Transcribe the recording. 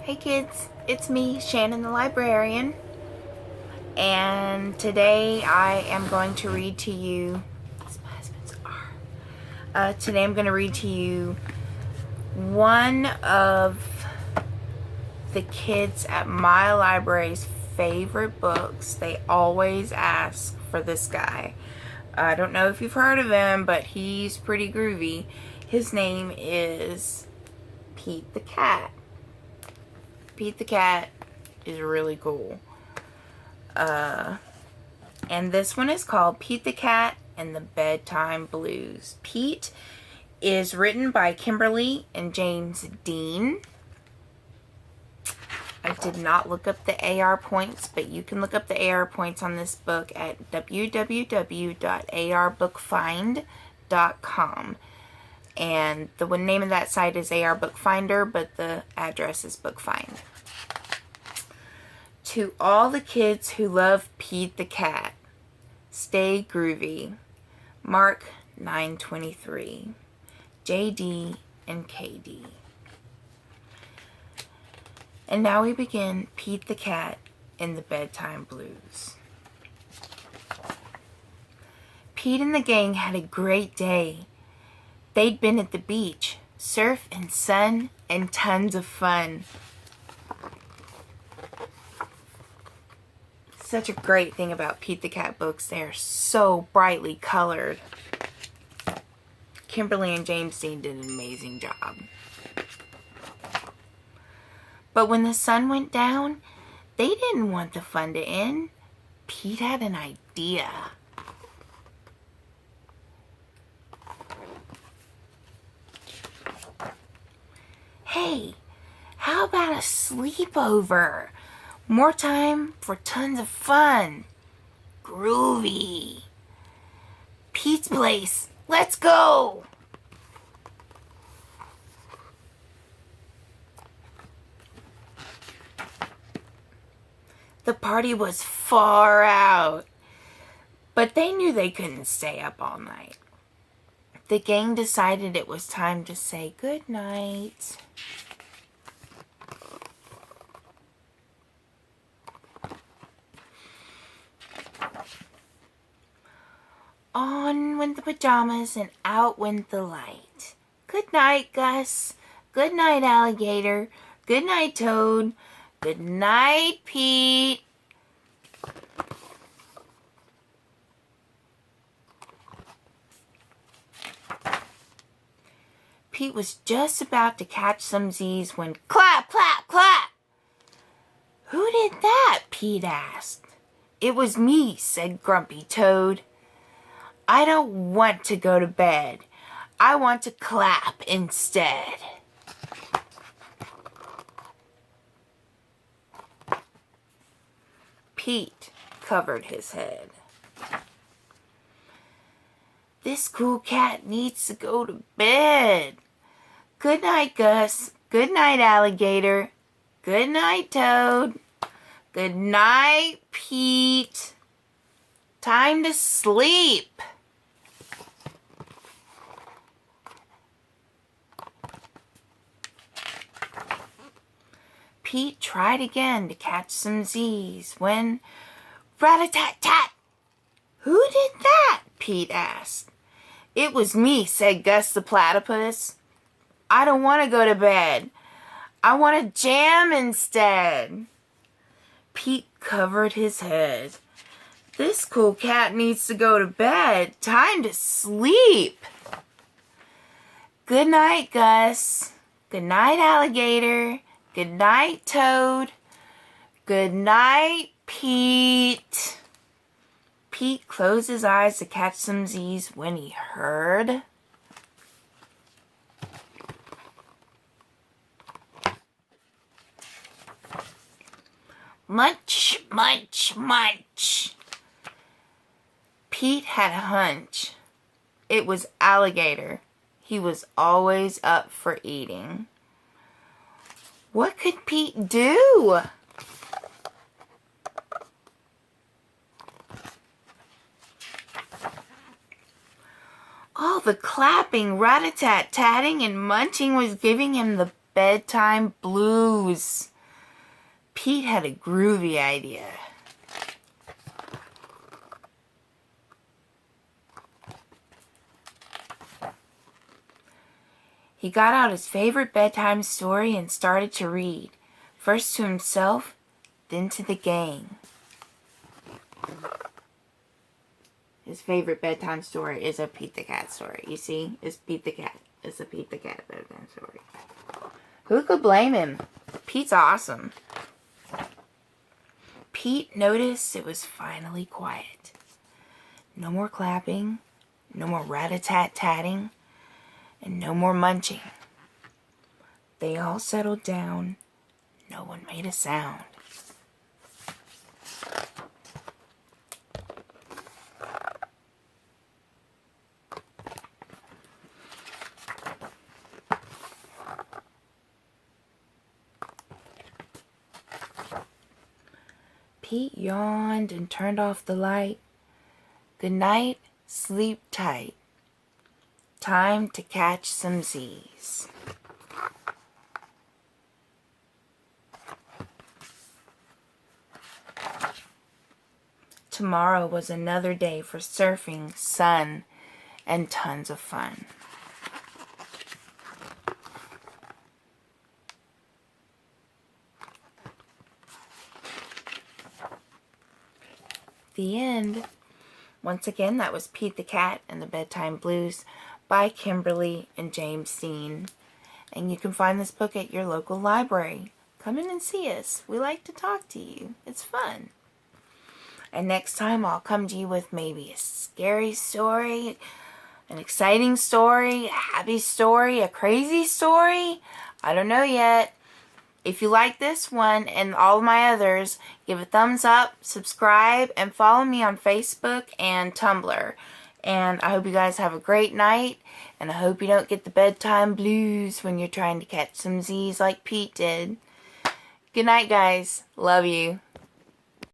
Hey kids, it's me, Shannon the Librarian, and today I am going to read to you, today I'm going to read to you one of the kids at my library's favorite books. They always ask for this guy. I don't know if you've heard of him, but he's pretty groovy. His name is Pete the Cat. Pete the Cat is really cool. And this one is called Pete the Cat and the Bedtime Blues. Pete is written by Kimberly and James Dean. I did not look up the AR points, but you can look up the AR points on this book at www.arbookfind.com. And the name of that site is AR Bookfinder, but the address is Bookfind. To all the kids who love Pete the Cat, stay groovy. Mark 9:23. JD and KD. And now we begin Pete the Cat in the Bedtime Blues. Pete and the gang had a great day. They'd been at the beach, surf and sun, and tons of fun. Such a great thing about Pete the Cat books, they are so brightly colored. Kimberly and James Dean did an amazing job. But when the sun went down, they didn't want the fun to end. Pete had an idea. Hey, how about a sleepover? More time for tons of fun. Groovy. Pete's place. Let's go. The party was far out, but they knew they couldn't stay up all night. The gang decided it was time to say good night. On went the pajamas and out went the light. Good night, Gus. Good night, Alligator. Good night, Toad. Good night, Pete. Pete was just about to catch some Z's when clap, clap, clap. Who did that? Pete asked. It was me, said Grumpy Toad. I don't want to go to bed. I want to clap instead. Pete covered his head. This cool cat needs to go to bed. Good night, Gus. Good night, Alligator. Good night, Toad. Good night, Pete. Time to sleep. Pete tried again to catch some Z's when rat-a-tat-tat. Who did that? Pete asked. It was me, said Gus the Platypus. I don't want to go to bed. I want to jam instead. Pete covered his head. This cool cat needs to go to bed. Time to sleep. Good night, Gus. Good night, Alligator. Good night, Toad. Good night, Pete. Pete closed his eyes to catch some Z's when he heard munch, munch, munch. Pete had a hunch. It was Alligator. He was always up for eating. What could Pete do? All the clapping, rat-a-tat-tatting, and munching was giving him the bedtime blues. Pete had a groovy idea. He got out his favorite bedtime story and started to read, first to himself, then to the gang. His favorite bedtime story is a Pete the Cat story. You see? It's Pete the Cat. It's a Pete the Cat bedtime story. Who could blame him? Pete's awesome. Pete noticed it was finally quiet. No more clapping, no more rat-a-tat-tatting, and no more munching. They all settled down. No one made a sound. Pete yawned and turned off the light. Good night, sleep tight. Time to catch some Z's. Tomorrow was another day for surfing, sun, and tons of fun. The end. Once again, that was Pete the Cat and the Bedtime Blues by Kimberly and James Dean. And you can find this book at your local library. Come in and see us. We like to talk to you. It's fun. And next time I'll come to you with maybe a scary story, an exciting story, a happy story, a crazy story. I don't know yet. If you like this one and all of my others, give a thumbs up, subscribe, and follow me on Facebook and Tumblr. And I hope you guys have a great night, and I hope you don't get the bedtime blues when you're trying to catch some Z's like Pete did. Good night, guys. Love you.